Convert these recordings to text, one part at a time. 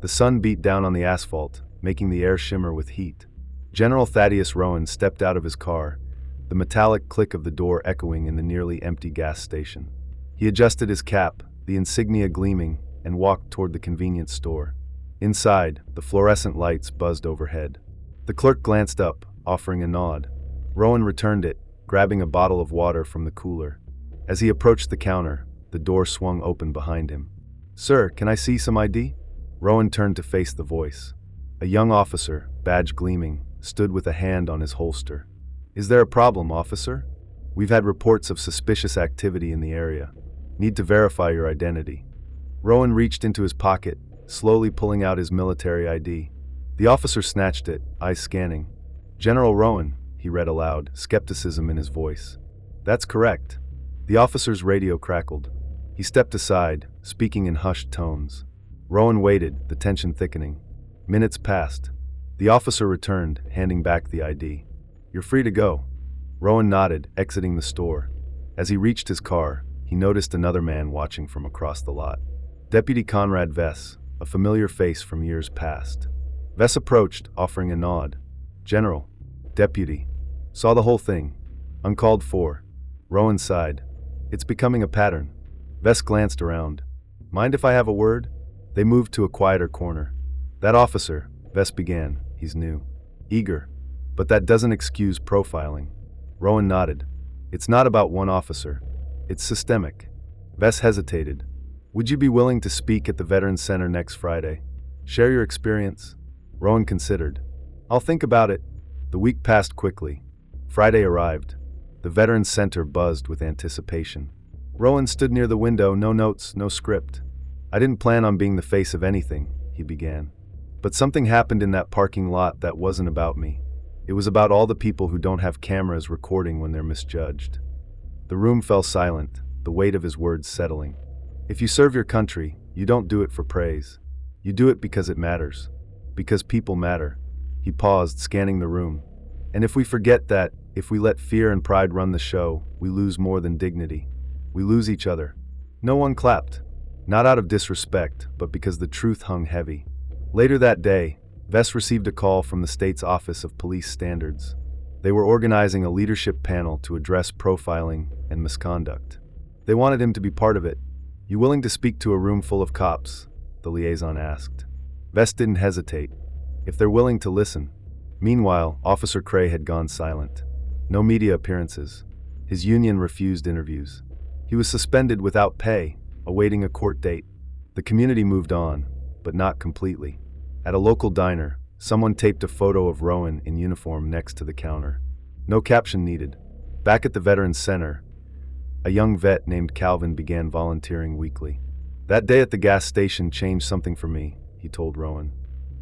The sun beat down on the asphalt, making the air shimmer with heat. General Thaddeus Roane stepped out of his car, the metallic click of the door echoing in the nearly empty gas station. He adjusted his cap, the insignia gleaming, and walked toward the convenience store. Inside, the fluorescent lights buzzed overhead. The clerk glanced up, offering a nod. Roane returned it, grabbing a bottle of water from the cooler. As he approached the counter, the door swung open behind him. "Sir, can I see some ID?" Roane turned to face the voice. A young officer, badge gleaming, stood with a hand on his holster. "Is there a problem, officer? We've had reports of suspicious activity in the area. Need to verify your identity." Roane reached into his pocket, slowly pulling out his military ID. The officer snatched it, eyes scanning. "General Roane," he read aloud, skepticism in his voice. "That's correct." The officer's radio crackled. He stepped aside, speaking in hushed tones. Roane waited, the tension thickening. Minutes passed. The officer returned, handing back the ID. "You're free to go." Roane nodded, exiting the store. As he reached his car, he noticed another man watching from across the lot. Deputy Conrad Vess, a familiar face from years past. Vess approached, offering a nod. "General." "Deputy." "Saw the whole thing. Uncalled for." Roane sighed. "It's becoming a pattern." Vess glanced around. "Mind if I have a word?" They moved to a quieter corner. "That officer," Vess began, "he's new. Eager. But that doesn't excuse profiling." Roane nodded. "It's not about one officer. It's systemic." Vess hesitated. "Would you be willing to speak at the Veterans Center next Friday? Share your experience?" Roane considered. "I'll think about it." The week passed quickly. Friday arrived. The Veterans Center buzzed with anticipation. Roane stood near the window, no notes, no script. "I didn't plan on being the face of anything," he began. "But something happened in that parking lot that wasn't about me. It was about all the people who don't have cameras recording when they're misjudged." The room fell silent, the weight of his words settling. "If you serve your country, you don't do it for praise. You do it because it matters. Because people matter." He paused, scanning the room. "And if we forget that, if we let fear and pride run the show, we lose more than dignity. We lose each other." No one clapped. Not out of disrespect, but because the truth hung heavy. Later that day, Vess received a call from the state's Office of Police Standards. They were organizing a leadership panel to address profiling and misconduct. They wanted him to be part of it. "You willing to speak to a room full of cops?" the liaison asked. Vess didn't hesitate. "If they're willing to listen." Meanwhile, Officer Cray had gone silent. No media appearances. His union refused interviews. He was suspended without pay, awaiting a court date. The community moved on, but not completely. At a local diner, someone taped a photo of Roane in uniform next to the counter. No caption needed. Back at the Veterans Center, a young vet named Calvin began volunteering weekly. "That day at the gas station changed something for me," he told Roane.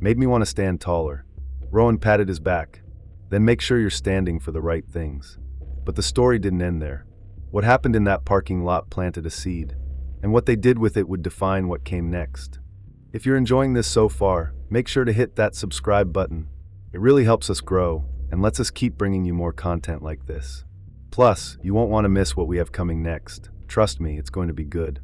"Made me want to stand taller." Roane patted his back. "Then make sure you're standing for the right things." But the story didn't end there. What happened in that parking lot planted a seed, and what they did with it would define what came next. If you're enjoying this so far, make sure to hit that subscribe button. It really helps us grow and lets us keep bringing you more content like this. Plus, you won't want to miss what we have coming next. Trust me, it's going to be good.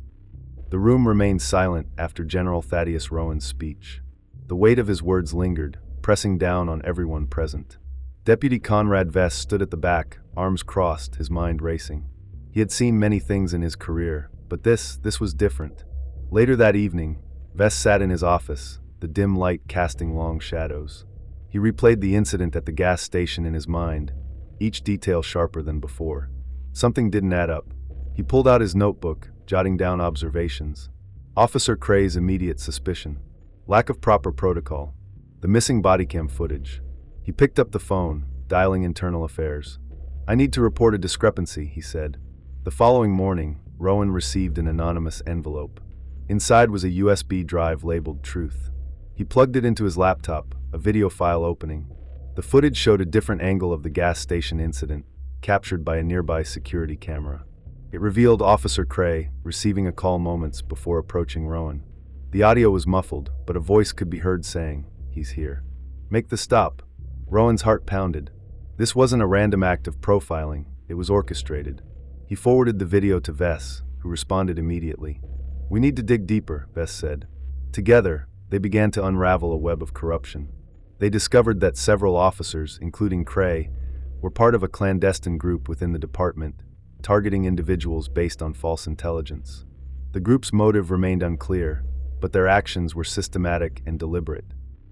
The room remained silent after General Thaddeus Roane's speech. The weight of his words lingered, pressing down on everyone present. Deputy Conrad Vess stood at the back, arms crossed, his mind racing. He had seen many things in his career, but this was different. Later that evening, Vess sat in his office, the dim light casting long shadows. He replayed the incident at the gas station in his mind, each detail sharper than before. Something didn't add up. He pulled out his notebook, jotting down observations. Officer Cray's immediate suspicion. Lack of proper protocol. The missing bodycam footage. He picked up the phone, dialing internal affairs. "I need to report a discrepancy," he said. The following morning, Roane received an anonymous envelope. Inside was a USB drive labeled Truth. He plugged it into his laptop, a video file opening. The footage showed a different angle of the gas station incident, captured by a nearby security camera. It revealed Officer Cray receiving a call moments before approaching Roane. The audio was muffled, but a voice could be heard saying, "He's here. Make the stop." Roane's heart pounded. This wasn't a random act of profiling, it was orchestrated. He forwarded the video to Vess, who responded immediately. "We need to dig deeper," Vess said. Together, they began to unravel a web of corruption. They discovered that several officers, including Cray, were part of a clandestine group within the department, targeting individuals based on false intelligence. The group's motive remained unclear, but their actions were systematic and deliberate.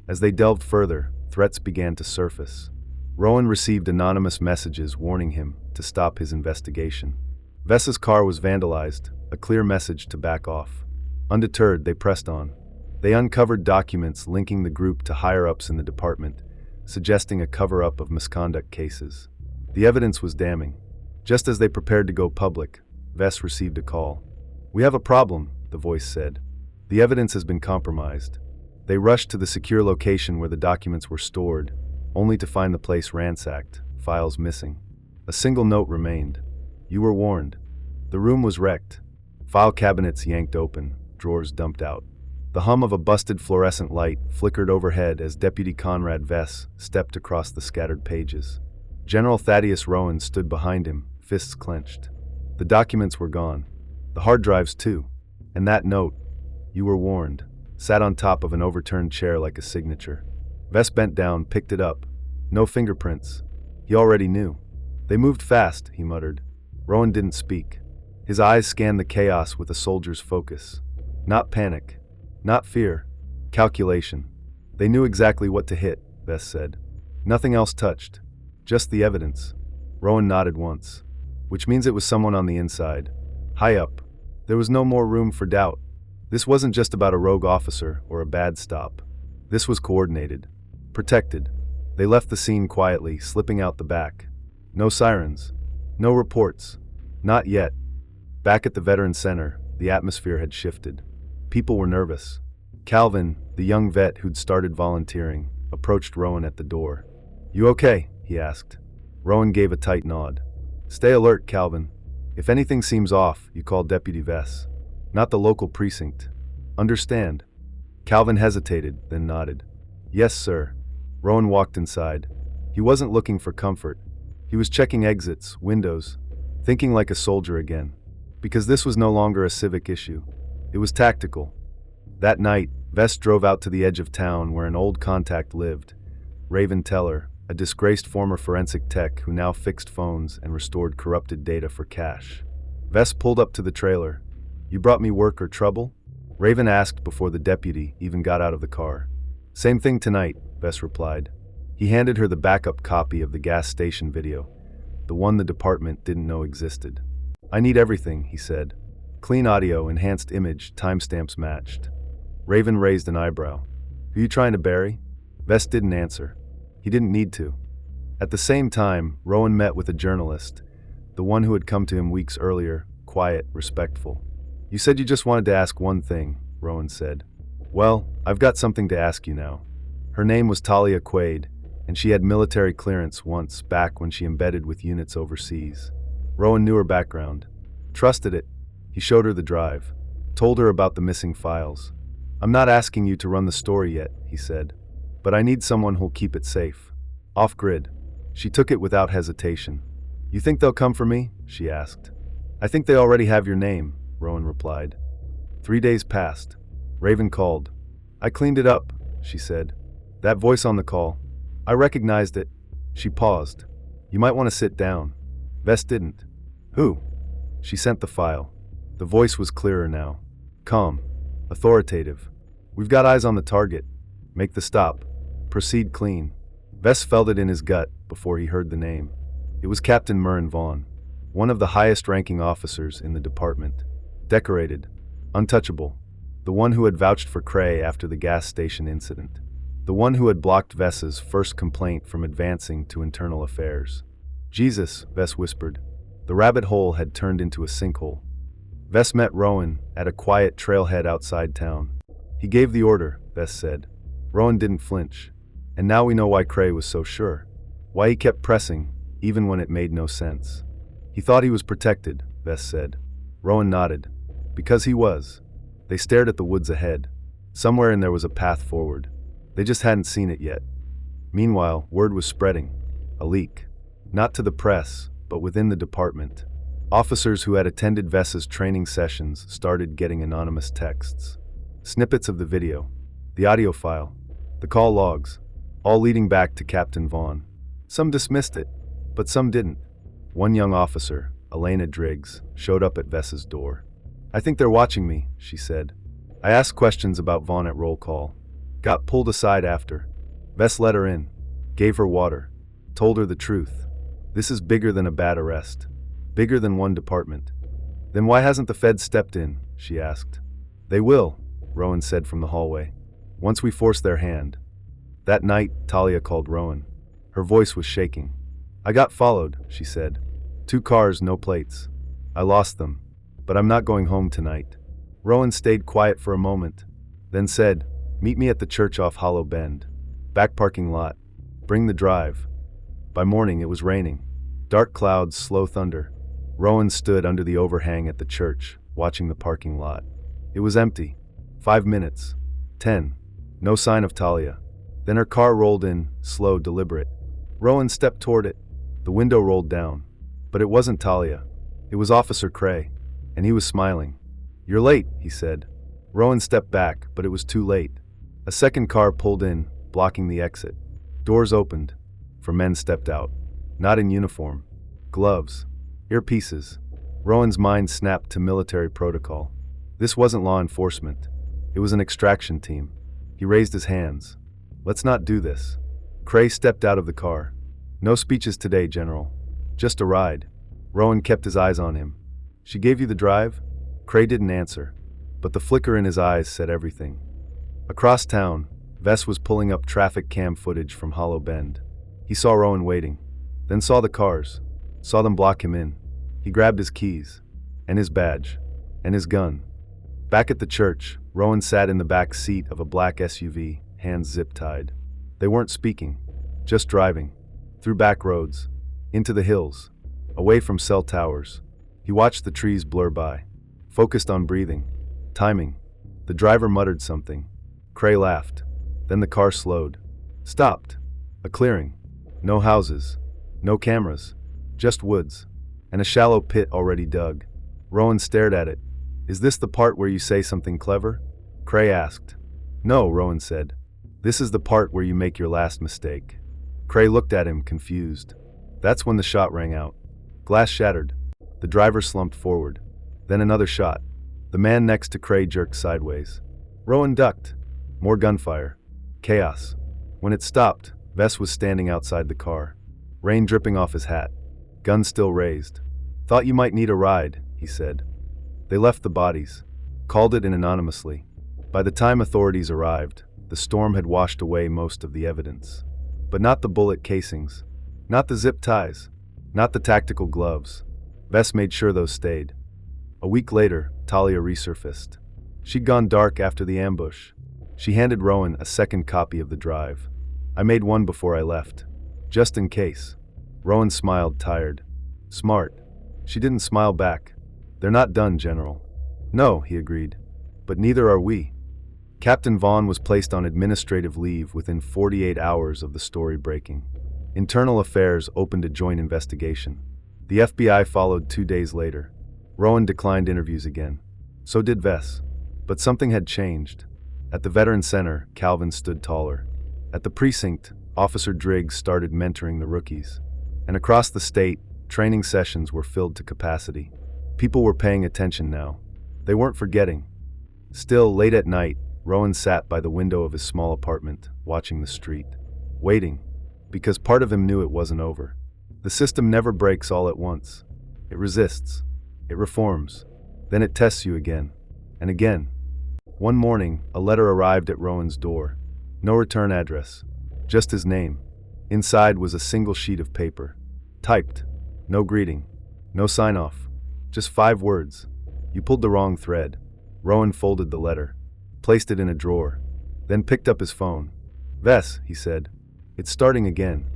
As they delved further, threats began to surface. Roane received anonymous messages warning him to stop his investigation. Vess's car was vandalized, a clear message to back off. Undeterred, they pressed on. They uncovered documents linking the group to higher-ups in the department, suggesting a cover-up of misconduct cases. The evidence was damning. Just as they prepared to go public, Vess received a call. "We have a problem," the voice said. "The evidence has been compromised." They rushed to the secure location where the documents were stored, only to find the place ransacked, files missing. A single note remained. "You were warned." The room was wrecked. File cabinets yanked open, drawers dumped out. The hum of a busted fluorescent light flickered overhead as Deputy Conrad Vess stepped across the scattered pages. General Thaddeus Roane stood behind him, fists clenched. The documents were gone. The hard drives too. And that note, "You were warned," sat on top of an overturned chair like a signature. Vess bent down, picked it up. No fingerprints. He already knew. "They moved fast," he muttered. Roane didn't speak. His eyes scanned the chaos with a soldier's focus. Not panic. Not fear. Calculation. "They knew exactly what to hit," Vess said. "Nothing else touched. Just the evidence." Roane nodded once. "Which means it was someone on the inside. High up." There was no more room for doubt. This wasn't just about a rogue officer or a bad stop. This was coordinated. Protected. They left the scene quietly, slipping out the back. No sirens. No reports. Not yet. Back at the Veteran Center, the atmosphere had shifted. People were nervous. Calvin, the young vet who'd started volunteering, approached Roane at the door. "You okay?" he asked. Roane gave a tight nod. "Stay alert, Calvin. If anything seems off, you call Deputy Vess. Not the local precinct. Understand?" Calvin hesitated, then nodded. "Yes, sir." Roane walked inside. He wasn't looking for comfort. He was checking exits, windows, thinking like a soldier again. Because this was no longer a civic issue. It was tactical. That night, Vess drove out to the edge of town where an old contact lived, Raven Teller, a disgraced former forensic tech who now fixed phones and restored corrupted data for cash. Vess pulled up to the trailer. "You brought me work or trouble?" Raven asked before the deputy even got out of the car. "Same thing tonight," Vess replied. He handed her the backup copy of the gas station video, the one the department didn't know existed. "I need everything," he said. "Clean audio, enhanced image, timestamps matched." Raven raised an eyebrow. "Who you trying to bury?" Vess didn't answer. He didn't need to. At the same time, Roane met with a journalist, the one who had come to him weeks earlier, quiet, respectful. "You said you just wanted to ask one thing," Roane said. "Well, I've got something to ask you now." Her name was Talia Quaid, and she had military clearance once back when she embedded with units overseas. Roane knew her background. Trusted it. He showed her the drive. Told her about the missing files. "I'm not asking you to run the story yet," he said. "But I need someone who'll keep it safe. Off-grid." She took it without hesitation. "You think they'll come for me?" she asked. "I think they already have your name," Roane replied. 3 days passed. Raven called. "I cleaned it up," she said. "That voice on the call. I recognized it." She paused. "You might want to sit down." Vess didn't. "Who?" She sent the file. The voice was clearer now. Calm. Authoritative. "We've got eyes on the target. Make the stop. Proceed clean." Vess felt it in his gut before he heard the name. It was Captain Murren Vaughn, one of the highest-ranking officers in the department. Decorated. Untouchable. The one who had vouched for Cray after the gas station incident. The one who had blocked Vess's first complaint from advancing to internal affairs. "Jesus," Vess whispered. The rabbit hole had turned into a sinkhole. Vess met Roane at a quiet trailhead outside town. He gave the order, Vess said. Roane didn't flinch. And now we know why Cray was so sure. Why he kept pressing, even when it made no sense. He thought he was protected, Vess said. Roane nodded. Because he was. They stared at the woods ahead. Somewhere in there was a path forward. They just hadn't seen it yet. Meanwhile, word was spreading. A leak. Not to the press, but within the department. Officers who had attended Vess's training sessions started getting anonymous texts. Snippets of the video. the audio file, the call logs, all leading back to Captain Vaughn. Some dismissed it, but some didn't. One young officer, Elena Driggs, showed up at Vess's door. "I think they're watching me," she said. I asked questions about Vaughn at roll call. Got pulled aside after. Vess let her in, gave her water, told her the truth. This is bigger than a bad arrest. Bigger than one department. "Then why hasn't the Fed stepped in?" she asked. "They will," Rowan said from the hallway. "Once we force their hand." That night, Talia called Rowan. Her voice was shaking. "I got followed," she said. 2 cars, no plates. I lost them. But I'm not going home tonight." Rowan stayed quiet for a moment, then said, "Meet me at the church off Hollow Bend. Back parking lot. Bring the drive." By morning it was raining. Dark clouds, slow thunder. Rowan stood under the overhang at the church, watching the parking lot. It was empty. 5 minutes. 10. No sign of Talia. Then her car rolled in, slow, deliberate. Rowan stepped toward it. The window rolled down. But it wasn't Talia. It was Officer Cray. And he was smiling. "You're late," he said. Rowan stepped back, but it was too late. A second car pulled in, blocking the exit. Doors opened. 4 men stepped out. Not in uniform. Gloves. Earpieces. Rowan's mind snapped to military protocol. This wasn't law enforcement. It was an extraction team. He raised his hands. "Let's not do this." Cray stepped out of the car. "No speeches today, General. Just a ride." Rowan kept his eyes on him. "She gave you the drive?" Cray didn't answer, but the flicker in his eyes said everything. Across town, Vess was pulling up traffic cam footage from Hollow Bend. He saw Rowan waiting, then saw the cars, saw them block him in. He grabbed his keys, and his badge, and his gun. Back at the church, Rowan sat in the back seat of a black SUV, hands zip-tied. They weren't speaking, just driving, through back roads, into the hills, away from cell towers. He watched the trees blur by, focused on breathing, timing. The driver muttered something. Cray laughed. Then the car slowed. Stopped. A clearing. No houses. No cameras. Just woods. And a shallow pit already dug. Rowan stared at it. "Is this the part where you say something clever?" Cray asked. "No," Rowan said. "This is the part where you make your last mistake." Cray looked at him, confused. That's when the shot rang out. Glass shattered. The driver slumped forward. Then another shot. The man next to Cray jerked sideways. Rowan ducked. More gunfire. Chaos. When it stopped, Vess was standing outside the car. Rain dripping off his hat. Gun still raised. "Thought you might need a ride," he said. They left the bodies. Called it in anonymously. By the time authorities arrived, the storm had washed away most of the evidence. But not the bullet casings. Not the zip ties. Not the tactical gloves. Vess made sure those stayed. A week later, Talia resurfaced. She'd gone dark after the ambush. She handed Rowan a second copy of the drive. "I made one before I left. Just in case." Rowan smiled, tired. "Smart." She didn't smile back. "They're not done, General." "No," he agreed. "But neither are we." Captain Vaughn was placed on administrative leave within 48 hours of the story breaking. Internal Affairs opened a joint investigation. The FBI followed 2 days later. Rowan declined interviews again. So did Vess. But something had changed. At the Veteran Center, Calvin stood taller. At the precinct, Officer Driggs started mentoring the rookies. And across the state, training sessions were filled to capacity. People were paying attention now. They weren't forgetting. Still, late at night, Rowan sat by the window of his small apartment, watching the street. Waiting. Because part of him knew it wasn't over. The system never breaks all at once. It resists. It reforms. Then it tests you again. And again. One morning, a letter arrived at Rowan's door. No return address. Just his name. Inside was a single sheet of paper. Typed. No greeting. No sign-off. Just 5 words. "You pulled the wrong thread." Rowan folded the letter. Placed it in a drawer. Then picked up his phone. "Vess," he said. "It's starting again."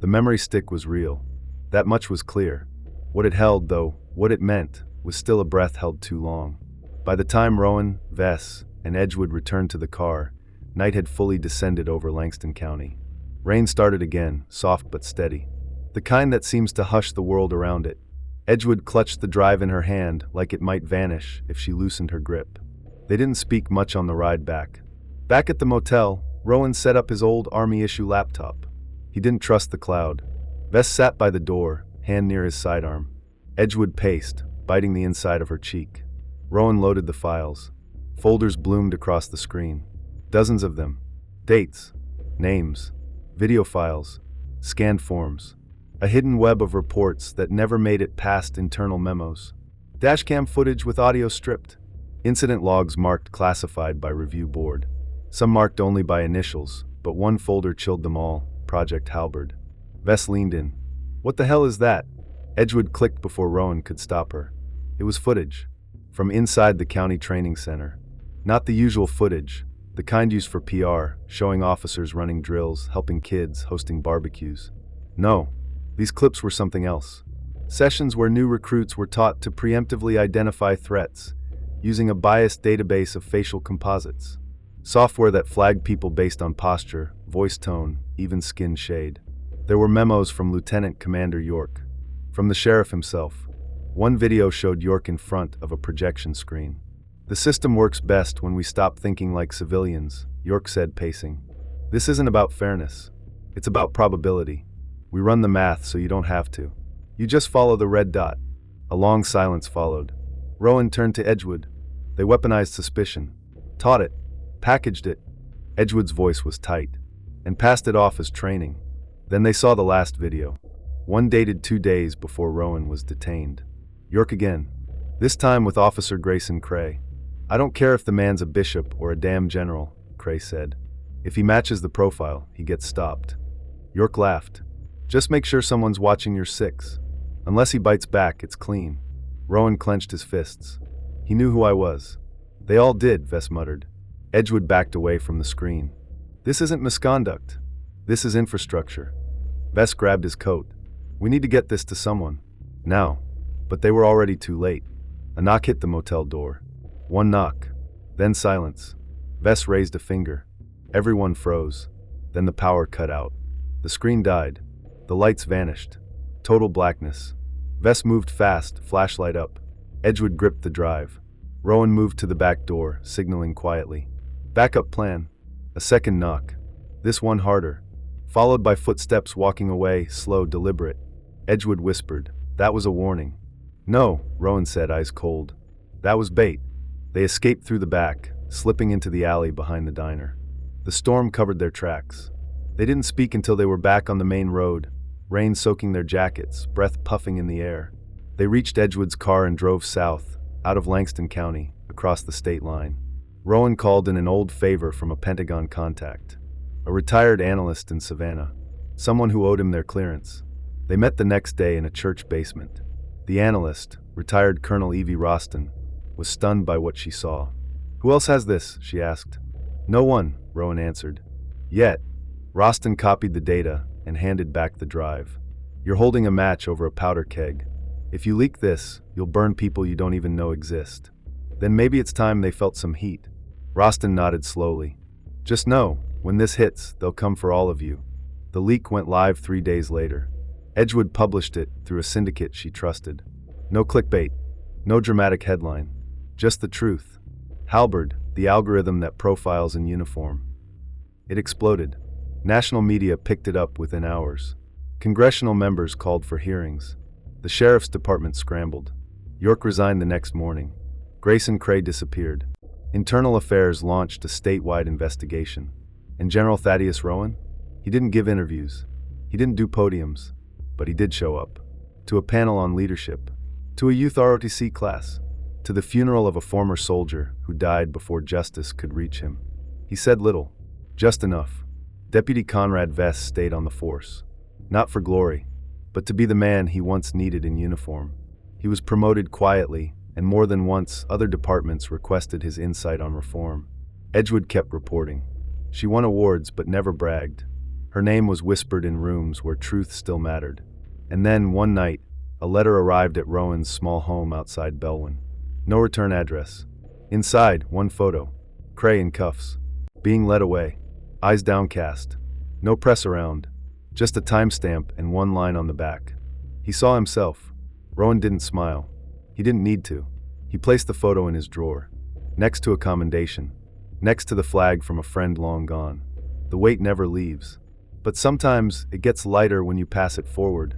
The memory stick was real. That much was clear. What it held, though, what it meant, was still a breath held too long. By the time Rowan, Vess, and Edgewood returned to the car, night had fully descended over Langston County. Rain started again, soft but steady. The kind that seems to hush the world around it. Edgewood clutched the drive in her hand like it might vanish if she loosened her grip. They didn't speak much on the ride back. Back at the motel, Rowan set up his old Army-issue laptop. He didn't trust the cloud. Vess sat by the door, hand near his sidearm. Edgewood paced, biting the inside of her cheek. Rowan loaded the files. Folders bloomed across the screen. Dozens of them. Dates, names, video files, scanned forms. A hidden web of reports that never made it past internal memos. Dashcam footage with audio stripped. Incident logs marked classified by review board. Some marked only by initials, but one folder chilled them all, Project Halberd. Vess leaned in. What the hell is that? Edgewood clicked before Rowan could stop her. It was footage. From inside the county training center. Not the usual footage, the kind used for PR, showing officers running drills, helping kids, hosting barbecues. No, these clips were something else. Sessions where new recruits were taught to preemptively identify threats, using a biased database of facial composites. Software that flagged people based on posture, voice tone, even skin shade. There were memos from Lieutenant Commander York. From the sheriff himself. One video showed York in front of a projection screen. The system works best when we stop thinking like civilians, York said, pacing. This isn't about fairness. It's about probability. We run the math so you don't have to. You just follow the red dot. A long silence followed. Rowan turned to Edgewood. They weaponized suspicion. Taught it. Packaged it. Edgewood's voice was tight. And passed it off as training. Then they saw the last video. One dated 2 days before Rowan was detained. York again. This time with Officer Grayson Cray. I don't care if the man's a bishop or a damn general, Cray said. If he matches the profile, he gets stopped. York laughed. Just make sure someone's watching your six. Unless he bites back, it's clean. Rowan clenched his fists. He knew who I was. They all did, Vess muttered. Edgewood backed away from the screen. This isn't misconduct. This is infrastructure. Vess grabbed his coat. We need to get this to someone. Now. But they were already too late. A knock hit the motel door. One knock. Then silence. Vess raised a finger. Everyone froze. Then the power cut out. The screen died. The lights vanished. Total blackness. Vess moved fast, flashlight up. Edgewood gripped the drive. Rowan moved to the back door, signaling quietly. Backup plan. A second knock. This one harder. Followed by footsteps walking away, slow, deliberate. Edgewood whispered. That was a warning. No, Rowan said, eyes cold. That was bait. They escaped through the back, slipping into the alley behind the diner. The storm covered their tracks. They didn't speak until they were back on the main road, rain soaking their jackets, breath puffing in the air. They reached Edgewood's car and drove south, out of Langston County, across the state line. Rowan called in an old favor from a Pentagon contact. A retired analyst in Savannah. Someone who owed him their clearance. They met the next day in a church basement. The analyst, retired Colonel Evie Roston, was stunned by what she saw. Who else has this? She asked. No one, Rowan answered. Yet. Roston copied the data and handed back the drive. You're holding a match over a powder keg. If you leak this, you'll burn people you don't even know exist. Then maybe it's time they felt some heat. Roston nodded slowly. Just know, when this hits, they'll come for all of you. The leak went live 3 days later. Edgewood published it through a syndicate she trusted. No clickbait, no dramatic headline, just the truth. Halberd, the algorithm that profiles in uniform. It exploded. National media picked it up within hours. Congressional members called for hearings. The sheriff's department scrambled. York resigned the next morning. Grayson Cray disappeared. Internal Affairs launched a statewide investigation. And General Thaddeus Roane? He didn't give interviews. He didn't do podiums. But he did show up. To a panel on leadership. To a youth ROTC class. To the funeral of a former soldier who died before justice could reach him. He said little. Just enough. Deputy Conrad Vess stayed on the force. Not for glory, but to be the man he once needed in uniform. He was promoted quietly, and more than once other departments requested his insight on reform. Edgewood kept reporting. She won awards but never bragged. Her name was whispered in rooms where truth still mattered. And then, one night, a letter arrived at Rowan's small home outside Belwyn. No return address. Inside, one photo. Cray in cuffs. Being led away. Eyes downcast. No press around. Just a timestamp and one line on the back. He saw himself. Rowan didn't smile. He didn't need to. He placed the photo in his drawer. Next to a commendation. next to the flag from a friend long gone. The weight never leaves. But sometimes it gets lighter when you pass it forward,